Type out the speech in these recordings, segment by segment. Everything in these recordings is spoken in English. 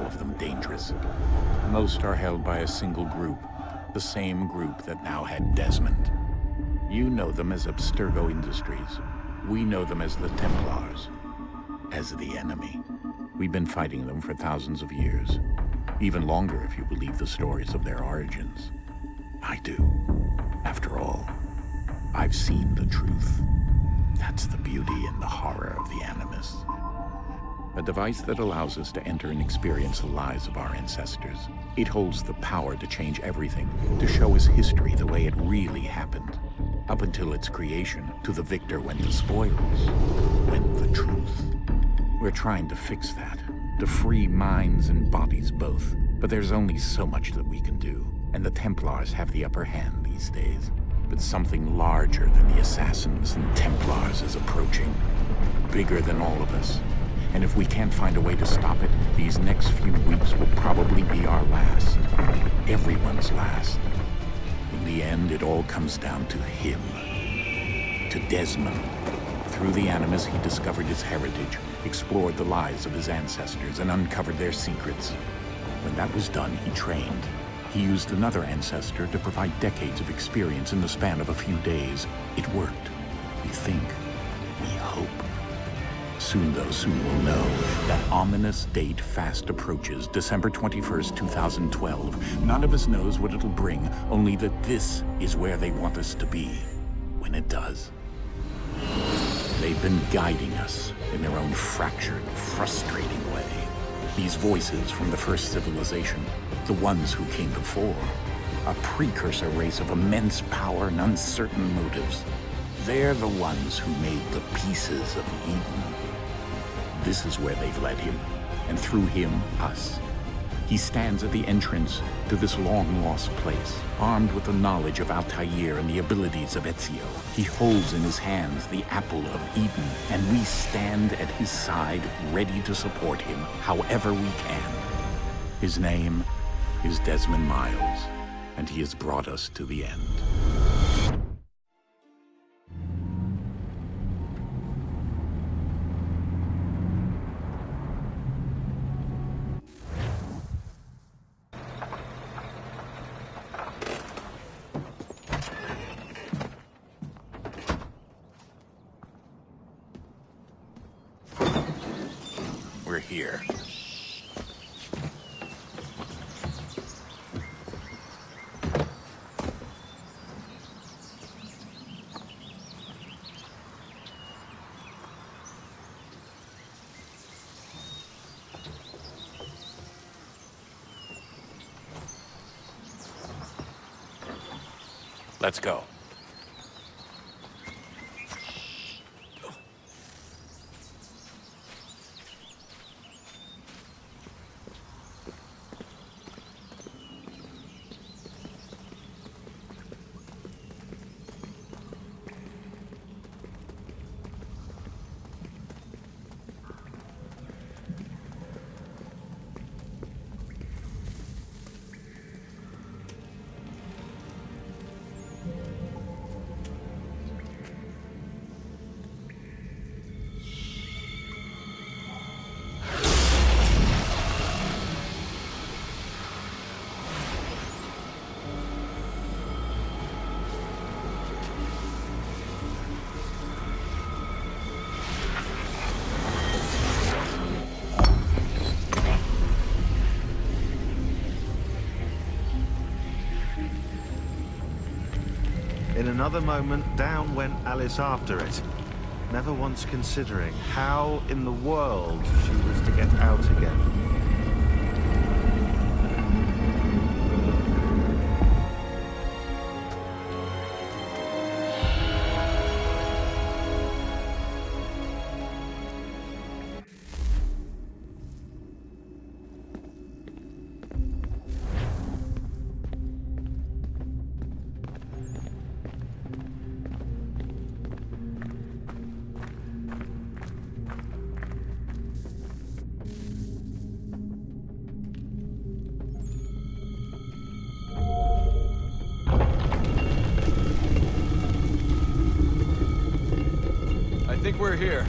of them dangerous. Most are held by a single group, the same group that now had Desmond. You know them as Abstergo Industries. We know them as the Templars, as the enemy. We've been fighting them for thousands of years, even longer if you believe the stories of their origins. I do. After all, I've seen the truth. That's the beauty and the horror of the Animus. A device that allows us to enter and experience the lives of our ancestors. It holds the power to change everything, to show us history the way it really happened. Up until its creation, to the victor went the spoils, went the truth. We're trying to fix that, to free minds and bodies both. But there's only so much that we can do, and the Templars have the upper hand these days. But something larger than the Assassins and Templars is approaching, bigger than all of us. And if we can't find a way to stop it, these next few weeks will probably be our last. Everyone's last. In the end, it all comes down to him. To Desmond. Through the Animus, he discovered his heritage, explored the lives of his ancestors, and uncovered their secrets. When that was done, he trained. He used another ancestor to provide decades of experience in the span of a few days. It worked. We think. We hope. Soon, though, soon we'll know. That ominous date fast approaches, December 21st, 2012. None of us knows what it'll bring, only that this is where they want us to be, when it does. They've been guiding us in their own fractured, frustrating way. These voices from the first civilization, the ones who came before, a precursor race of immense power and uncertain motives. They're the ones who made the pieces of Eden. This is where they've led him, and through him, us. He stands at the entrance to this long-lost place, armed with the knowledge of Altair and the abilities of Ezio. He holds in his hands the apple of Eden, and we stand at his side, ready to support him however we can. His name is Desmond Miles, and he has brought us to the end. We're here. Let's go. In another moment, down went Alice after it, never once considering how in the world she was to get out again. I think we're here.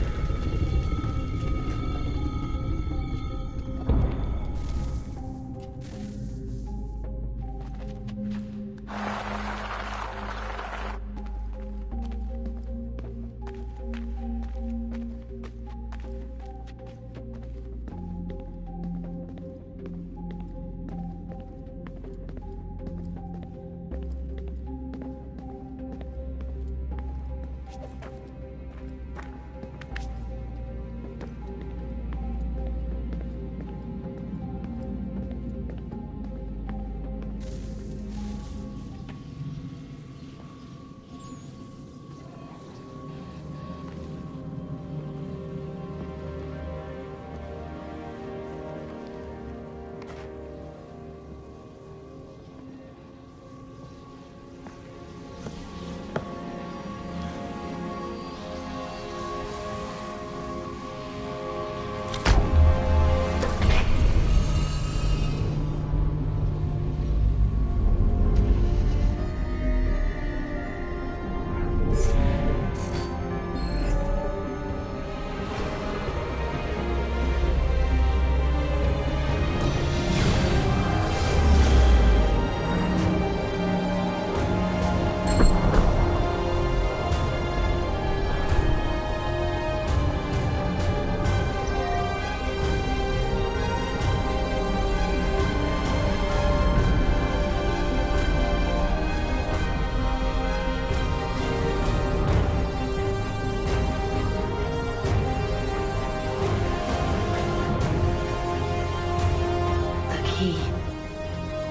key.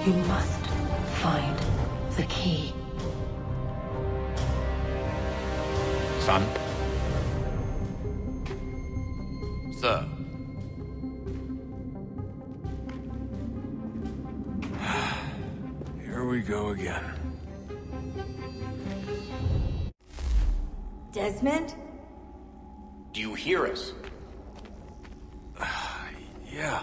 You must find the key. Son? Sir. Here we go again. Desmond? Do you hear us? Yeah.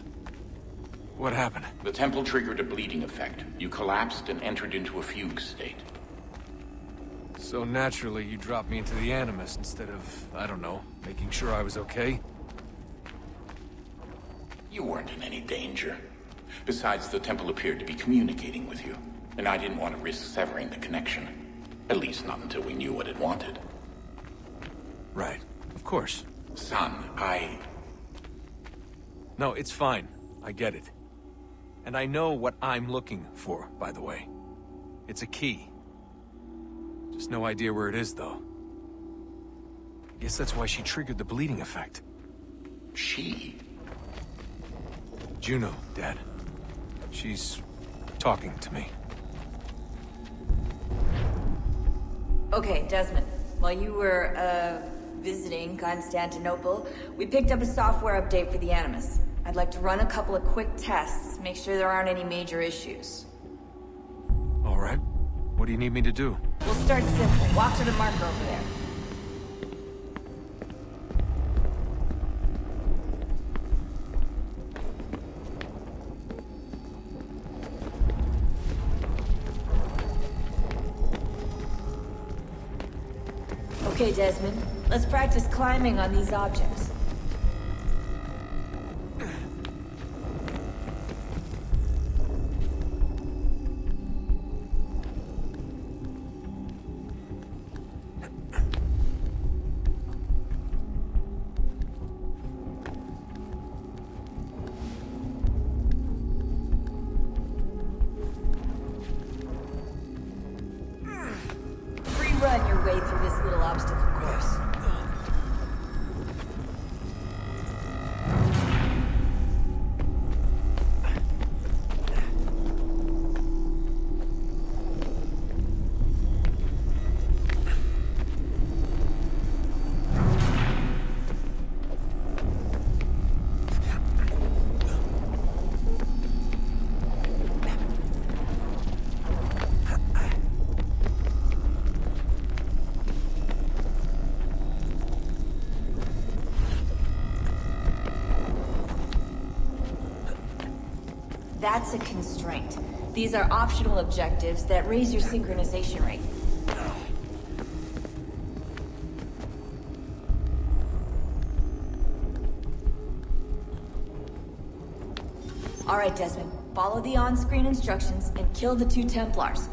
What happened? The temple triggered a bleeding effect. You collapsed and entered into a fugue state. So naturally, you dropped me into the Animus instead of, I don't know, making sure I was okay? You weren't in any danger. Besides, the temple appeared to be communicating with you, and I didn't want to risk severing the connection. At least not until we knew what it wanted. Right. Of course. Son, No, it's fine. I get it. And I know what I'm looking for, by the way. It's a key. Just no idea where it is, though. I guess that's why she triggered the bleeding effect. She? Juno, Dad. She's talking to me. Okay, Desmond. While you were, visiting Constantinople, we picked up a software update for the Animus. I'd like to run a couple of quick tests, make sure there aren't any major issues. All right. What do you need me to do? We'll start simple. Walk to the marker over there. Okay, Desmond. Let's practice climbing on these objects. Run your way through this little obstacle course. That's a constraint. These are optional objectives that raise your synchronization rate. All right, Desmond. Follow the on-screen instructions and kill the 2 Templars.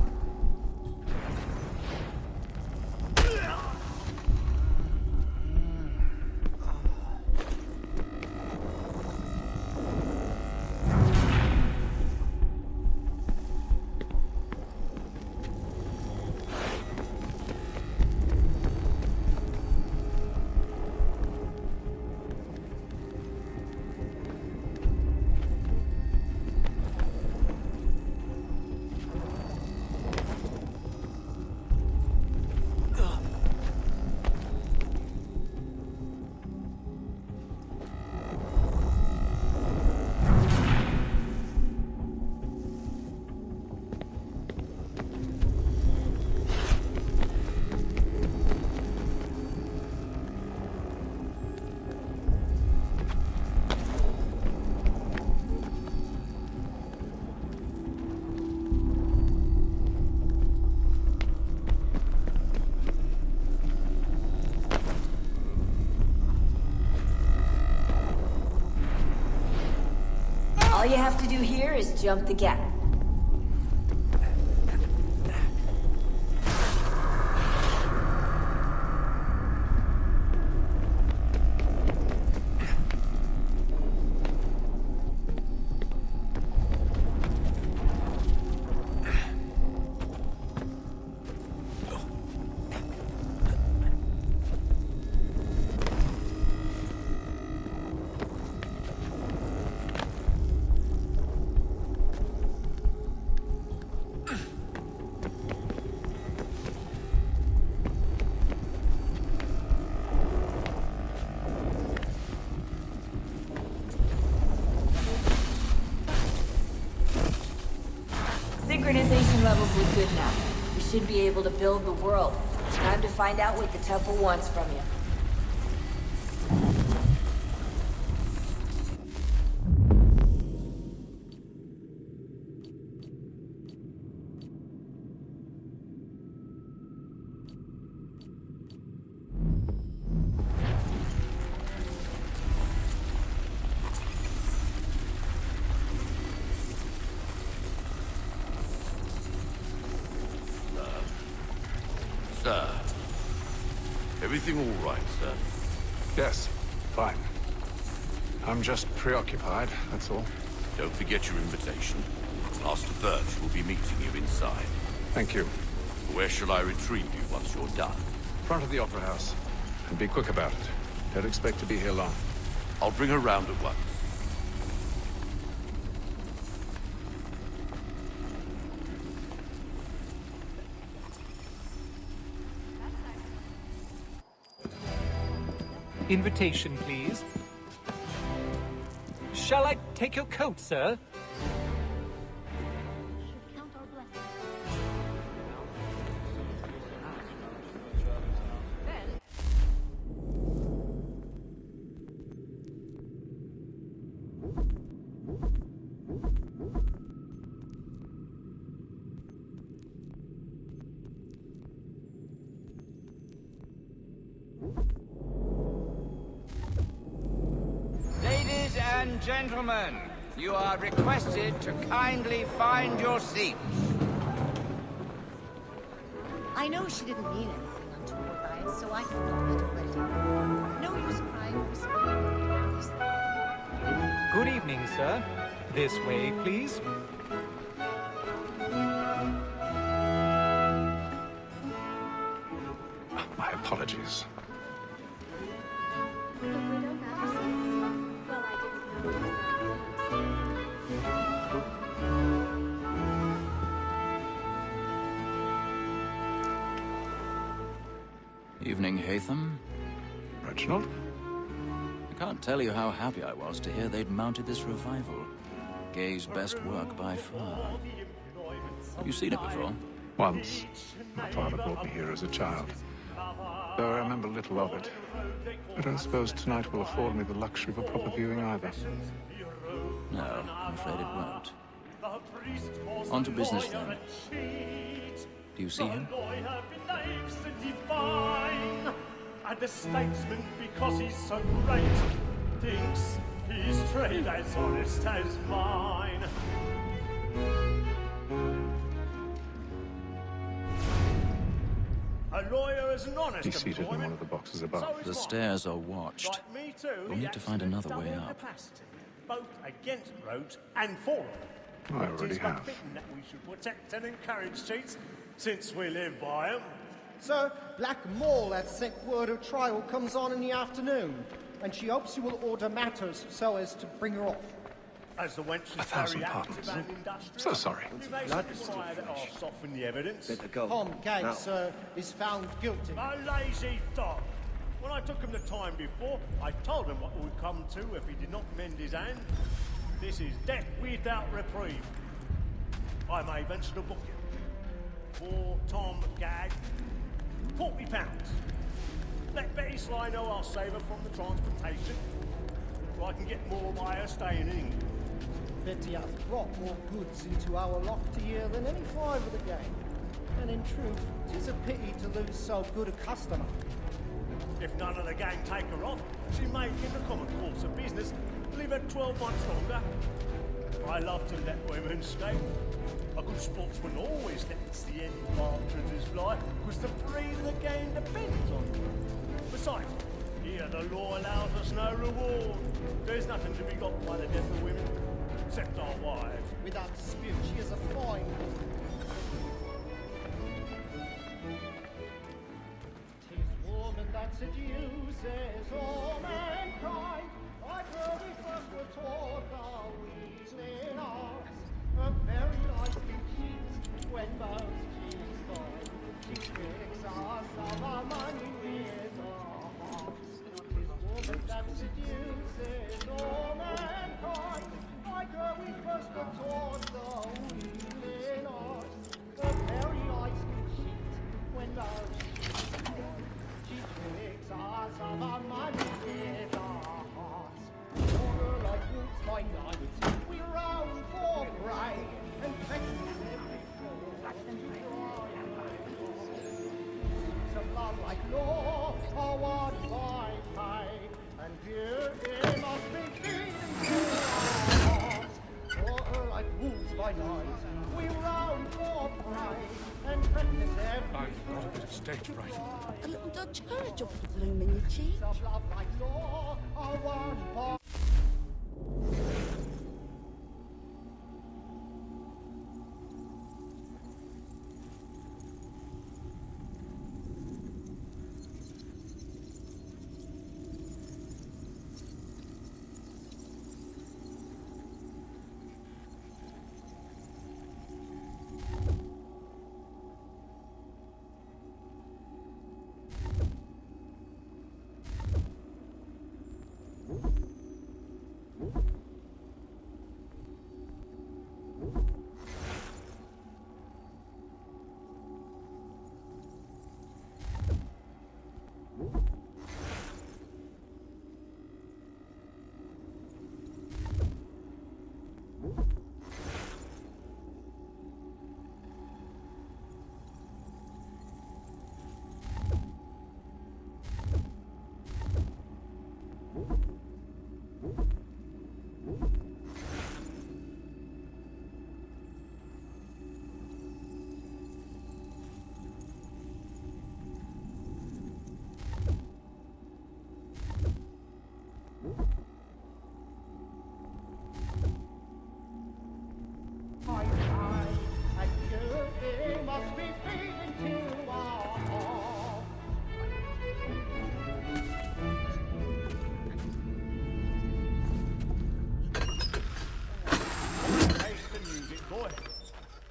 All you have to do here is jump the gap. Synchronization levels look good now. We should be able to build the world. Time to find out what the temple wants from you. Sir. Everything all right, sir? Yes, fine. I'm just preoccupied, that's all. Don't forget your invitation. Master Birch will be meeting you inside. Thank you. Where shall I retrieve you once you're done? Front of the Opera House. And be quick about it. Don't expect to be here long. I'll bring her round at once. Invitation, please. Shall I take your coat, sir? Ladies and gentlemen, you are requested to kindly find your seats. I know she didn't mean anything untoward by it, so I thought better let it go. No use crying over spilling the Good evening, sir. This way, please. My apologies. Evening, Hatham. Reginald? I can't tell you how happy I was to hear they'd mounted this revival. Gay's best work by far. Have you seen it before? Once. My father brought me here as a child. Though I remember little of it. I don't suppose tonight will afford me the luxury of a proper viewing either. No, I'm afraid it won't. On to business then. Do you see him? And the statesman, because he's so great, thinks his trade as honest as mine. A lawyer is an honest He's seated in employment. one of the boxes above. The stairs are watched. Like me too, We'll he need to find acts in another way double up. capacity, both against roads and for them. I It already is but have. fitting that we should protect and encourage cheats, since we live by them. Sir, Black Mall has sent word her trial comes on in the afternoon, and she hopes you will order matters so as to bring her off. As the wench is 1,000 very pardons. active and industrious, So sorry. we may require that I'll soften the evidence. Tom Gay, sir, is found guilty. A lazy dog. When I took him the time before, I told him what would come to if he did not mend his hand. This is death without reprieve. I may venture to book him. For Tom Gag, £40. Let Betty Sly know I'll save her from the transportation, so I can get more by her staying in England. Betty has brought more goods into our loft here than any five of the gang. And in truth, it is a pity to lose so good a customer. If none of the gang take her off, she may, in the common course of business, leave her 12 months longer. I love to let women escape. A good sportsman always lets the end partridges fly, because the breed of the game depends on it. Besides, here the law allows us no reward. There's nothing to be got by the death of women, except our wives. Without dispute, she is a fine woman. 'Tis woman that seduces all mankind. Like her we first were taught the weasling arts. A very nice cheats when most she's gone. She tricks us of our money with her hearts. 'Tis woman that seduces all mankind. Like her we first were taught the weasling arts. by night. We roam for prey and practice every I've got a bit of stage fright. A little Dutch courage off the bloom in your cheek. love like law are one part.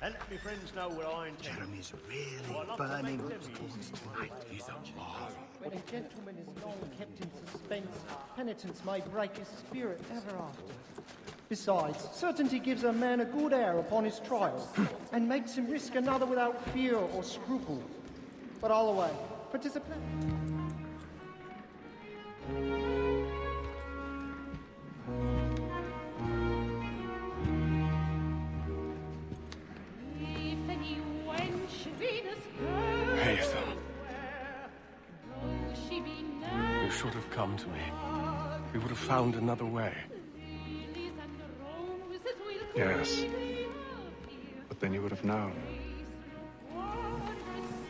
And let me friends know what I intend. Jeremy's really burning towards tonight. He's a marvel. When a gentleman is long kept in suspense, penitence may break his spirit ever after. Besides, certainty gives a man a good air upon his trial, and makes him risk another without fear or scruple. But all away, participate. Hey, Ethan. You should have come to me. We would have found another way. Yes. But then you would have known.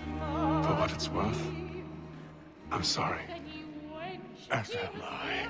For what it's worth, I'm sorry. As am I.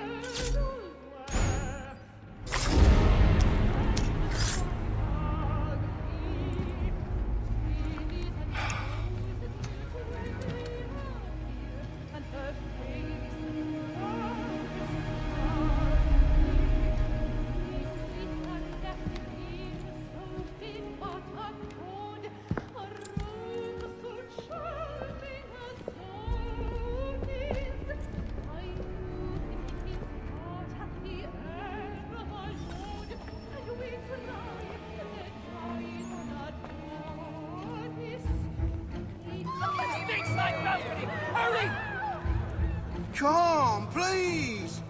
Come, please!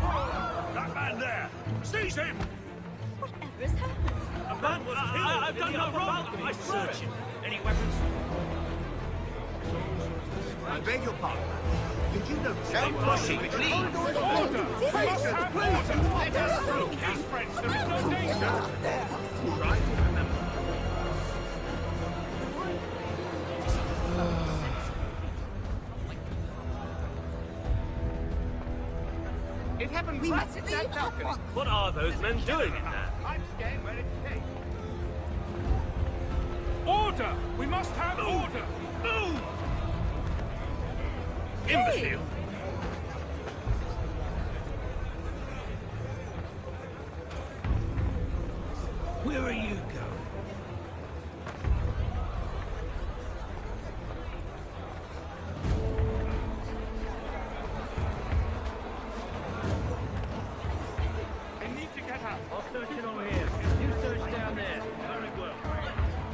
That man there! Seize him! Whatever has happened? A man was killed! I've done no wrong! I swear it! Any weapons? I beg your pardon. Did you notice? Don't push it, please! Order! Please, let us through! These friends, there is no danger! Try to remember. It happened We right must at leave that at balcony. once. What are those men doing in there? I'm staying where it takes. Order! We must have order! Move! Imbecile! Where are you going? I need to get out. I'll search it over here. You search down there. Very well.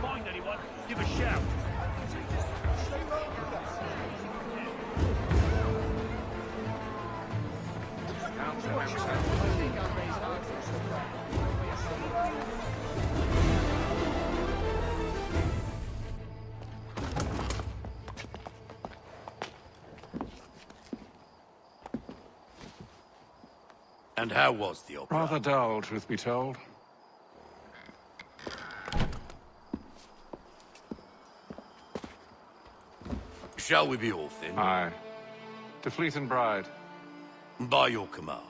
Find anyone, give a shout. And how was the opera? Rather dull, truth be told. Shall we be off then? Aye. To Fleet and Bride. By your command.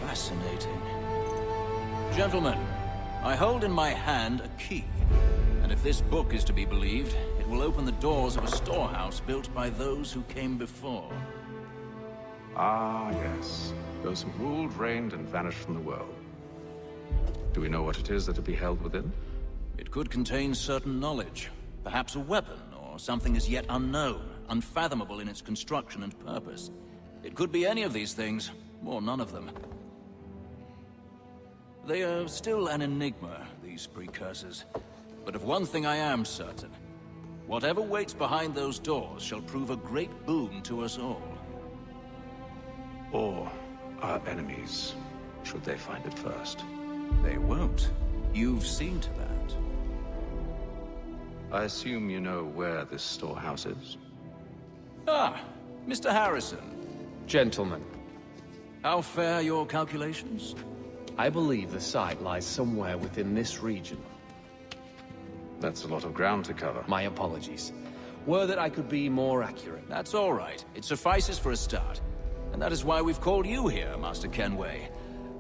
Fascinating. Gentlemen, I hold in my hand a key. And if this book is to be believed, it will open the doors of a storehouse built by those who came before. Ah, yes. Those who ruled, reigned, and vanished from the world. Do we know what it is that will be held within? It could contain certain knowledge. Perhaps a weapon, or something as yet unknown, unfathomable in its construction and purpose. It could be any of these things, or none of them. They are still an enigma, these precursors. But of one thing I am certain. Whatever waits behind those doors shall prove a great boon to us all. Or our enemies, should they find it first. They won't. You've seen to that. I assume you know where this storehouse is? Ah, Mr. Harrison. Gentlemen. How fare your calculations? I believe the site lies somewhere within this region. That's a lot of ground to cover. My apologies. Were that I could be more accurate. That's all right. It suffices for a start. And that is why we've called you here, Master Kenway.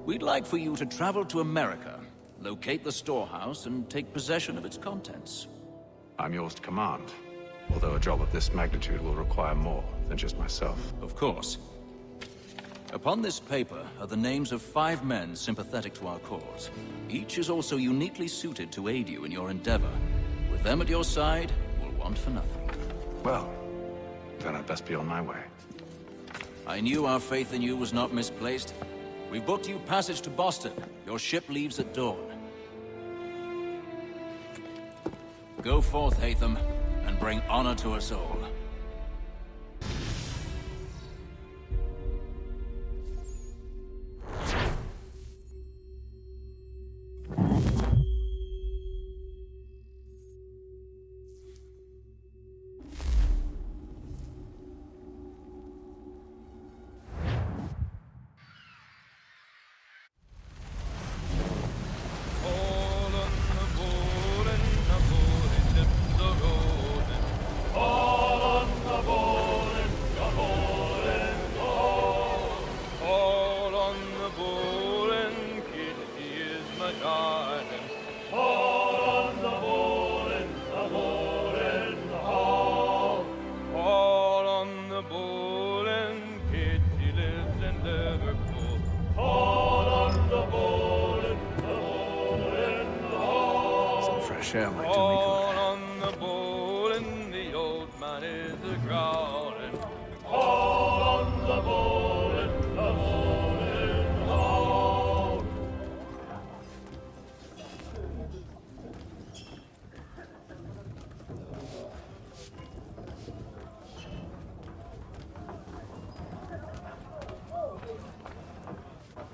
We'd like for you to travel to America, locate the storehouse, and take possession of its contents. I'm yours to command. Although a job of this magnitude will require more than just myself. Of course. Upon this paper are the names of 5 men sympathetic to our cause. Each is also uniquely suited to aid you in your endeavor. With them at your side, we'll want for nothing. Well, then I'd best be on my way. I knew our faith in you was not misplaced. We've booked you passage to Boston. Your ship leaves at dawn. Go forth, Hatham, and bring honor to us all. Share might do me good. On the bowl and the old man is a-growling. All on the bowl and the bowl and the hall.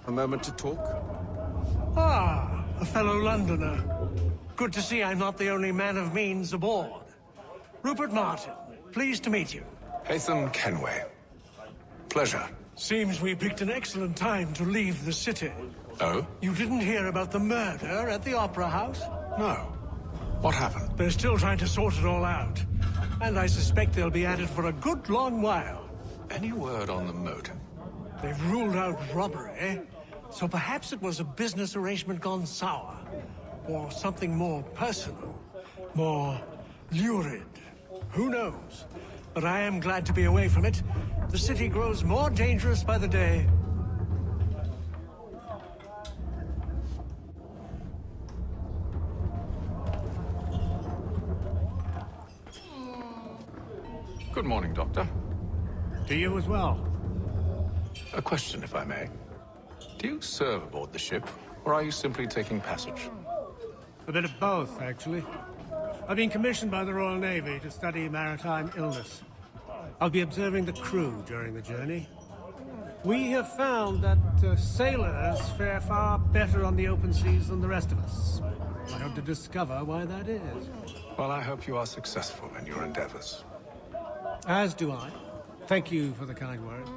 A moment to talk? Ah, a fellow Londoner. Good to see I'm not the only man of means aboard. Rupert Martin, pleased to meet you. Hatham Kenway. Pleasure. Seems we picked an excellent time to leave the city. Oh? You didn't hear about the murder at the Opera House? No. What happened? They're still trying to sort it all out. And I suspect they'll be at it for a good long while. Any word on the motive? They've ruled out robbery, so perhaps it was a business arrangement gone sour. Or something more personal, more lurid. Who knows? But I am glad to be away from it. The city grows more dangerous by the day. Good morning, Doctor. To you as well. A question, if I may. Do you serve aboard the ship, or are you simply taking passage? A bit of both, actually. I've been commissioned by the Royal Navy to study maritime illness. I'll be observing the crew during the journey. We have found that sailors fare far better on the open seas than the rest of us. I hope to discover why that is. Well, I hope you are successful in your endeavors. As do I. Thank you for the kind words.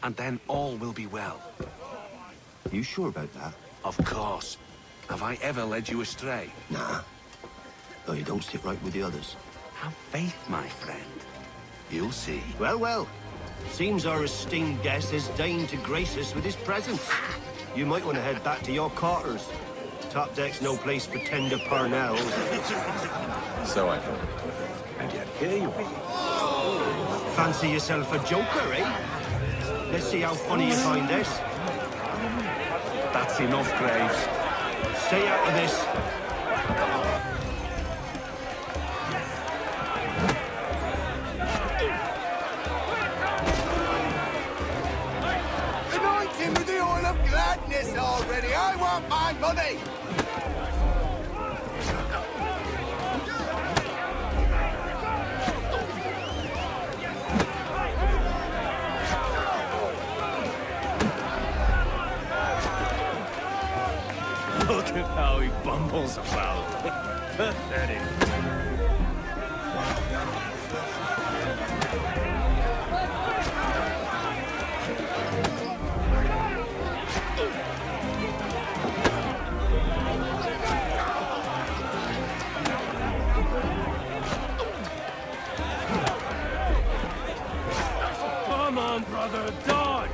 And then all will be well. You sure about that? Of course. Have I ever led you astray? Nah. Though you don't sit right with the others. Have faith, my friend. You'll see. Well, well. Seems our esteemed guest has deigned to grace us with his presence. You might want to head back to your quarters. Top deck's no place for tender parnells. So I thought. And yet here you are. Fancy yourself a joker, eh? Let's see how funny you find this. That's enough, Graves. Stay out of this. Anoint him with the oil of gladness already. I want my money. Look at how he bumbles about. Pathetic. Come on, brother, dodge!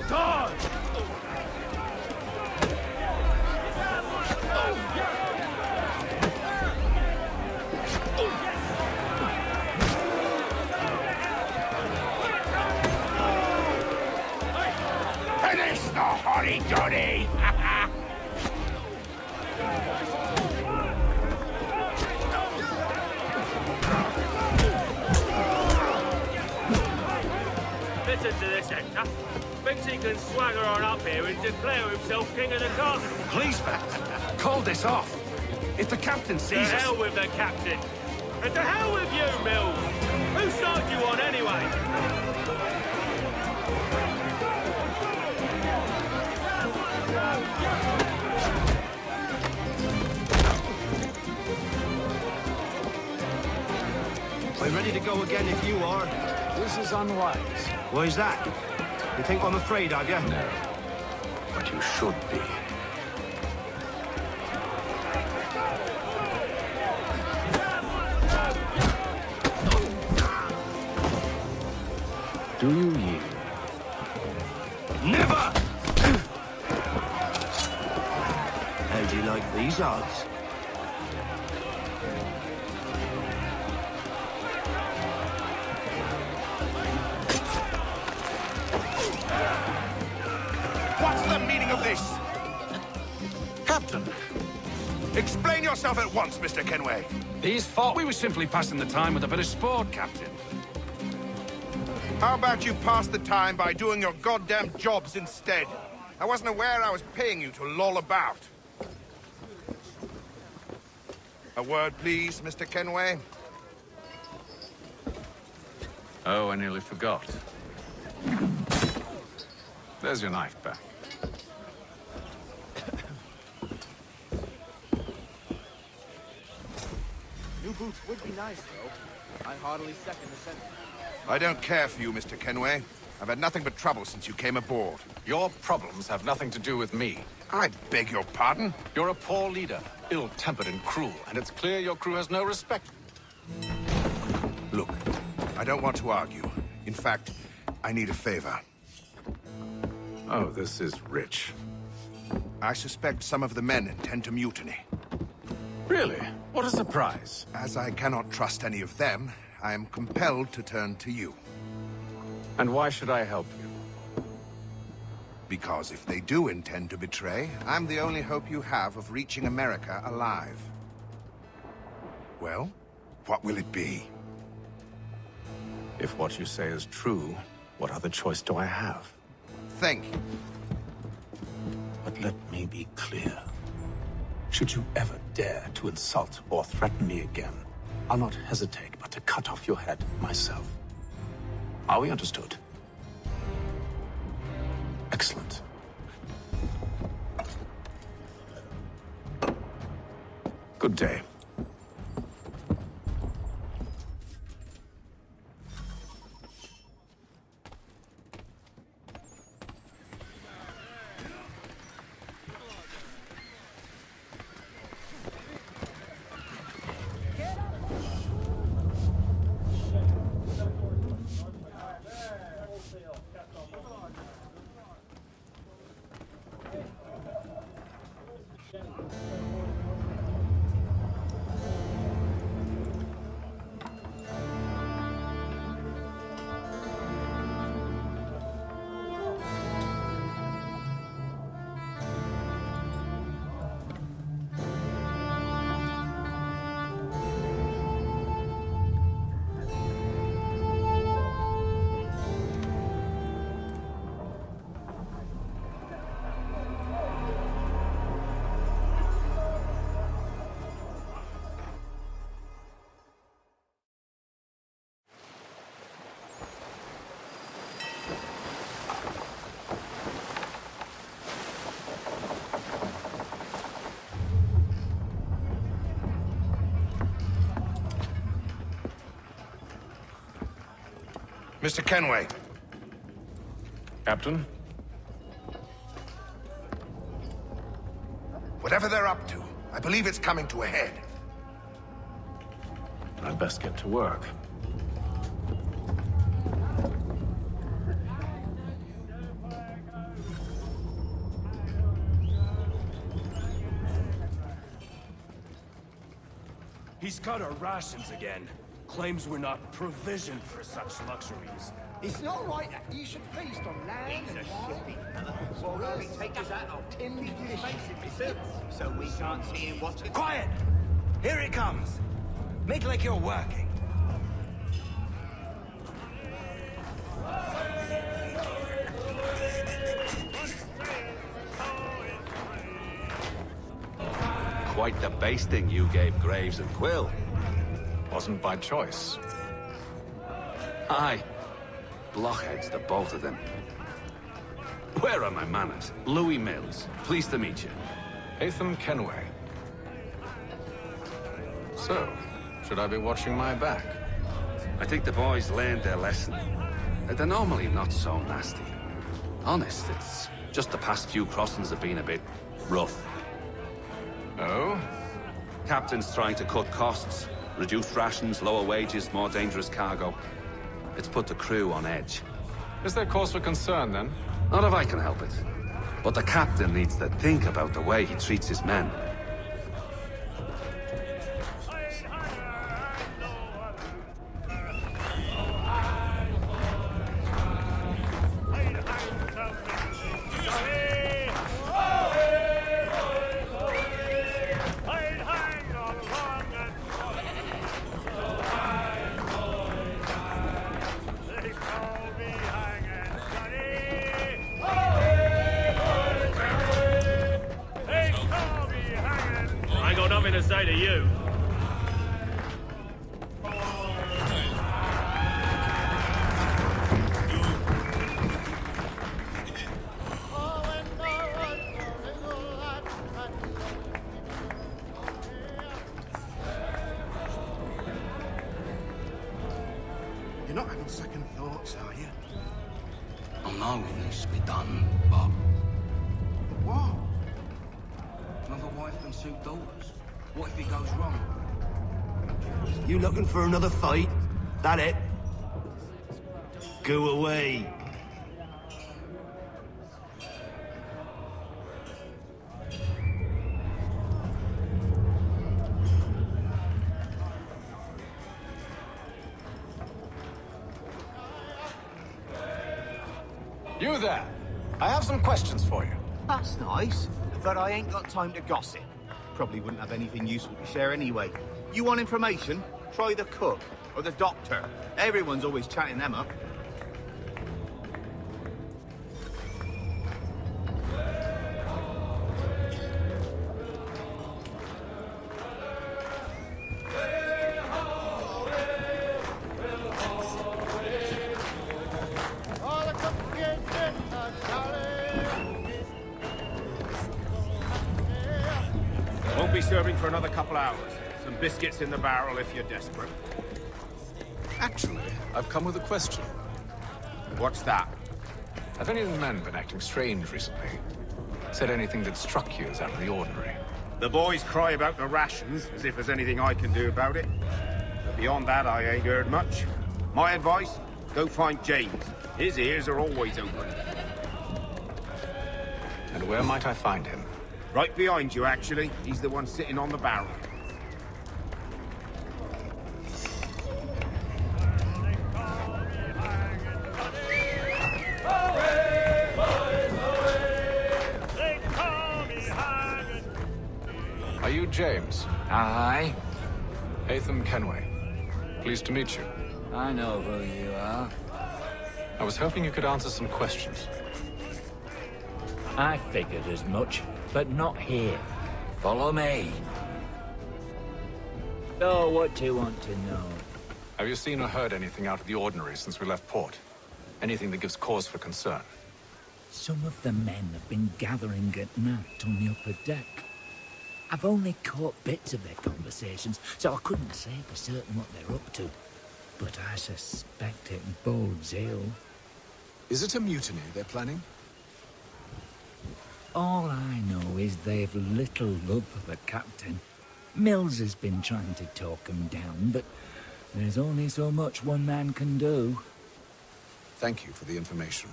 Dodge! Finish the hotty-toddy! Listen to this, Hector. Thinks he can swagger on up here and declare himself king of the castle. Please, Vance, call this off. If the captain To sees us... hell with the captain. And to hell with you, Mills. Whose side you on, anyway? I'm ready to go again if you are. This is unwise. Why is that? You think I'm afraid of you? No. But you should be. Do you yield? Never! How do you like these odds? meaning of this? Captain! Explain yourself at once, Mr. Kenway. These thought we were simply passing the time with a bit of sport, Captain. How about you pass the time by doing your goddamn jobs instead? I wasn't aware I was paying you to loll about. A word, please, Mr. Kenway. Oh, I nearly forgot. There's your knife back. New boots would be nice, though. I heartily second the sentiment. I don't care for you, Mr. Kenway. I've had nothing but trouble since you came aboard. Your problems have nothing to do with me. I beg your pardon? You're a poor leader, ill-tempered and cruel, and it's clear your crew has no respect. Look, I don't want to argue. In fact, I need a favor. Oh, this is rich. I suspect some of the men intend to mutiny. Really? What a surprise. As I cannot trust any of them, I am compelled to turn to you. And why should I help you? Because if they do intend to betray, I'm the only hope you have of reaching America alive. Well, what will it be? If what you say is true, what other choice do I have? Think. But let me be clear. Should you ever dare to insult or threaten me again, I'll not hesitate but to cut off your head myself. Are we understood? Excellent. Good day. Mr. Kenway. Captain? Whatever they're up to, I believe it's coming to a head. I'd best get to work. He's cut our rations again. Claims we're not provisioned for such luxuries. It's not right that you should feast on land and wine. Well, really, take his hat off. Timmy fish. So we can't see him watching. Quiet! Here it comes. Make like you're working. Quite the basting you gave Graves and Quill. Wasn't by choice. Aye. Blockheads, the both of them. Where are my manners? Louis Mills. Pleased to meet you. Hatham Kenway. So, should I be watching my back? I think the boys learned their lesson. They're normally not so nasty. Honest, it's just the past few crossings have been a bit rough. Oh? Captain's trying to cut costs. Reduced rations, lower wages, more dangerous cargo. It's put the crew on edge. Is there cause for concern, then? Not if I can help it. But the captain needs to think about the way he treats his men. something to say to you. You're not having second thoughts, are you? I know it needs to be done, but... What? Another wife and 2 daughters. What if it goes wrong? You looking for another fight? That it? Go away. You there! I have some questions for you. That's nice, but I ain't got time to gossip. Probably wouldn't have anything useful to share anyway. You want information? Try the cook or the doctor. Everyone's always chatting them up. Won't be serving for another couple hours. Some biscuits in the barrel if you're desperate. Actually, I've come with a question. What's that? Have any of the men been acting strange recently? Said anything that struck you as out of the ordinary? The boys cry about the rations, as if there's anything I can do about it. But beyond that, I ain't heard much. My advice? Go find James. His ears are always open. And where might I find him? Right behind you, actually. He's the one sitting on the barrel. Are you James? Aye. Hatham Kenway. Pleased to meet you. I know who you are. I was hoping you could answer some questions. I figured as much, but not here. Follow me. So, what do you want to know? Have you seen or heard anything out of the ordinary since we left port? Anything that gives cause for concern? Some of the men have been gathering at night on the upper deck. I've only caught bits of their conversations, so I couldn't say for certain what they're up to. But I suspect it bodes ill. Is it a mutiny they're planning? All I know is they've little love for the captain. Mills has been trying to talk him down, but there's only so much one man can do. Thank you for the information.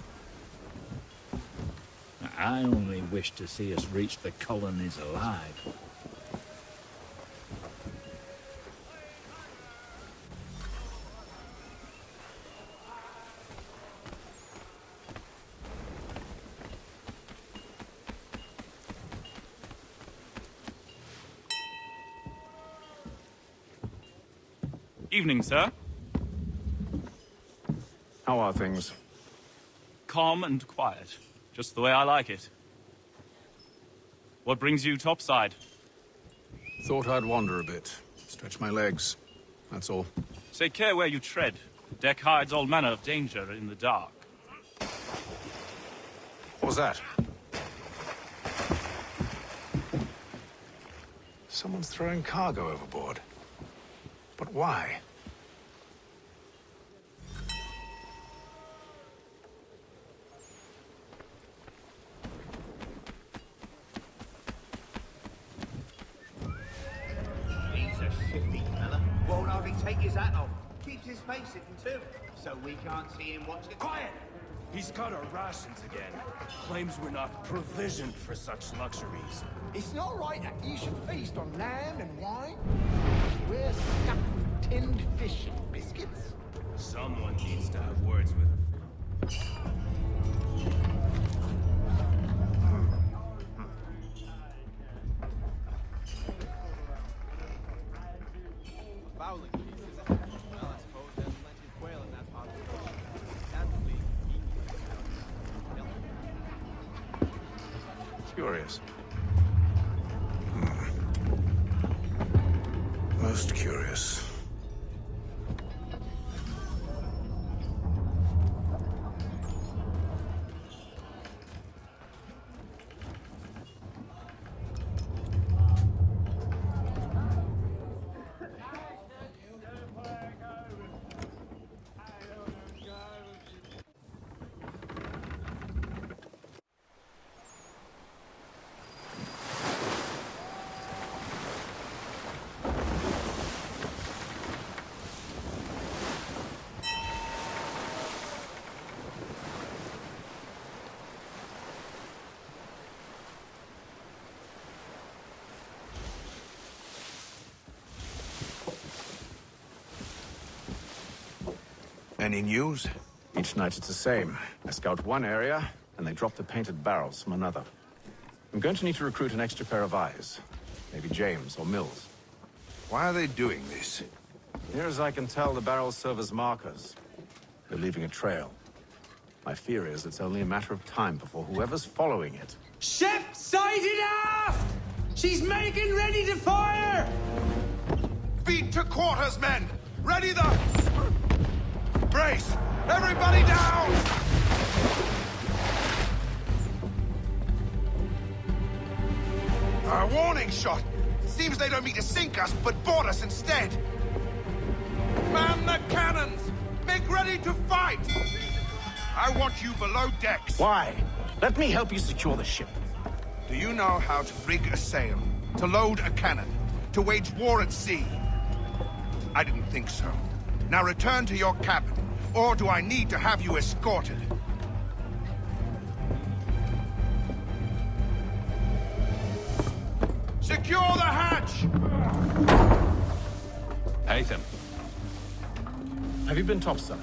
I only wish to see us reach the colonies alive. Evening, sir. How are things? Calm and quiet. Just the way I like it. What brings you topside? Thought I'd wander a bit. Stretch my legs. That's all. Take care where you tread. The deck hides all manner of danger in the dark. What was that? Someone's throwing cargo overboard. But why? He's a shifty fella. Won't hardly take his hat off. Keeps his face hidden too, so we can't see him watching. Quiet! He's cut our rations again. Claims we're not provisioned for such luxuries. It's not right that you should feast on lamb and wine. We're stuck with tinned fish and biscuits. Someone needs to have words with him. Fowling piece, is it? Well, I suppose there's plenty of quail in that part of the world. Naturally, Curious. Most curious. Any news? Each night it's the same. I scout one area, and they drop the painted barrels from another. I'm going to need to recruit an extra pair of eyes. Maybe James or Mills. Why are they doing this? Near as I can tell, the barrels serve as markers. They're leaving a trail. My fear is it's only a matter of time before whoever's following it... Ship sighted aft! She's making ready to fire! Beat to quarters, men! Ready the... Brace! Everybody down! A warning shot! Seems they don't mean to sink us, but board us instead! Man the cannons! Make ready to fight! I want you below decks. Why? Let me help you secure the ship. Do you know how to rig a sail? To load a cannon? To wage war at sea? I didn't think so. Now return to your cabin, or do I need to have you escorted? Secure the hatch! Haytham. Have you been topside?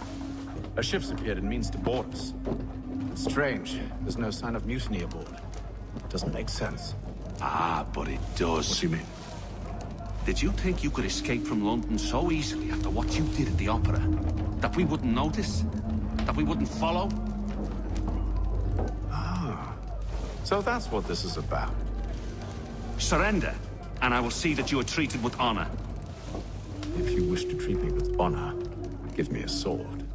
A ship's appeared and means to board us. It's strange. There's no sign of mutiny aboard. Doesn't make sense. Ah, but it does. What do you mean? Did you think you could escape from London so easily after what you did at the opera? That we wouldn't notice? That we wouldn't follow? Ah. So that's what this is about. Surrender, and I will see that you are treated with honor. If you wish to treat me with honor, give me a sword.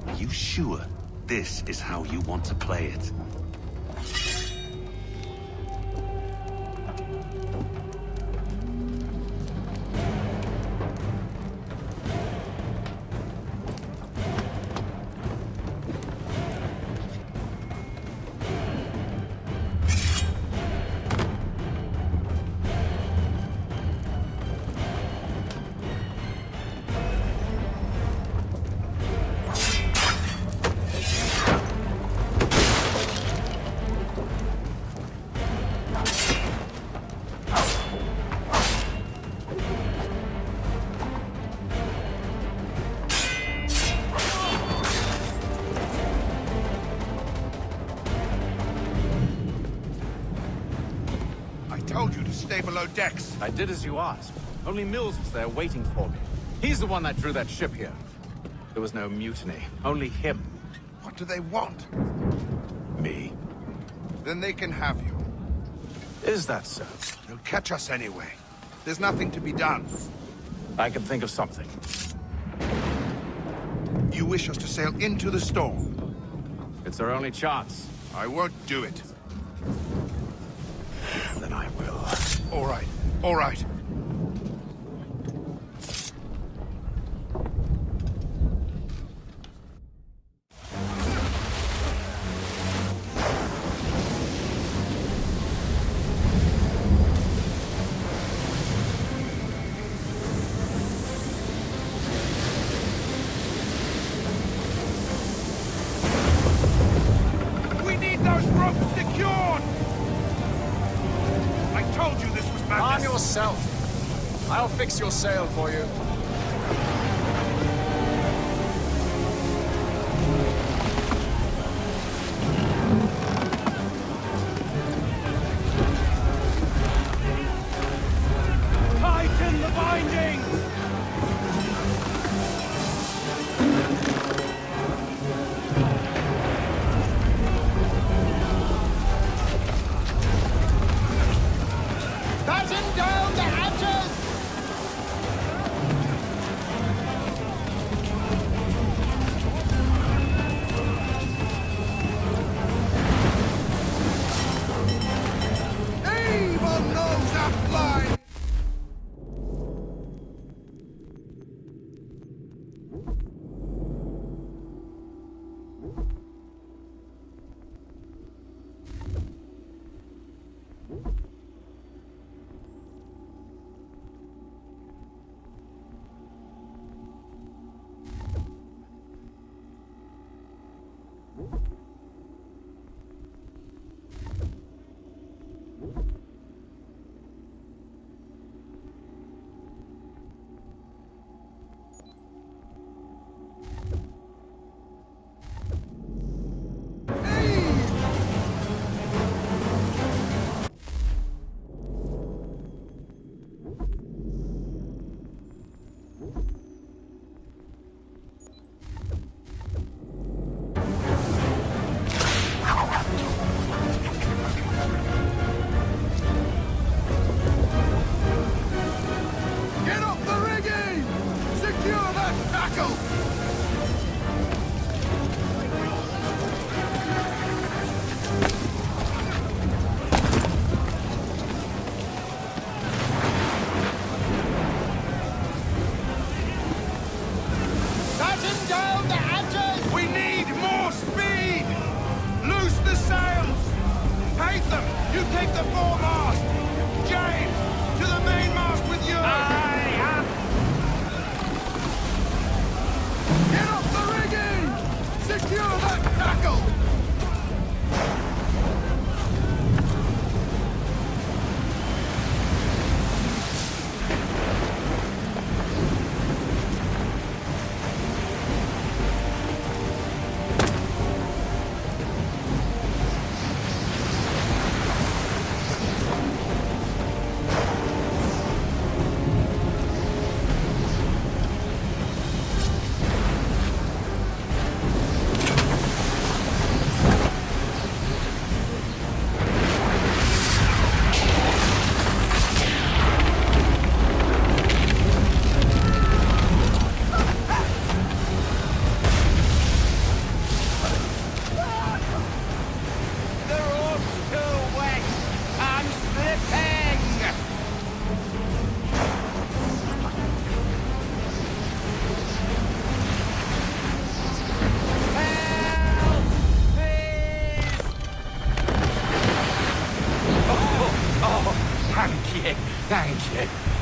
Are you sure this is how you want to play it? Stay below decks. I did as you asked. Only Mills was there waiting for me. He's the one that drew that ship here. There was no mutiny, only him. What do they want? Me. Then they can have you. Is that so? They'll catch us anyway. There's nothing to be done. I can think of something. You wish us to sail into the storm? It's our only chance. I won't do it. Then I will. All right. All right. We need those ropes secured! I told you this was madness. Arm yourself. I'll fix your sail for you. Tighten the bindings! Batten down! Get up the rigging! Secure that tackle! Tighten down the hatches! We need more speed! Loose the sails! Haytham, you take the foremast! James, to the mainmast with you! Get up the rigging! Secure that tackle! The rope's too wet. I'm slipping. Help! Please! Oh, thank you.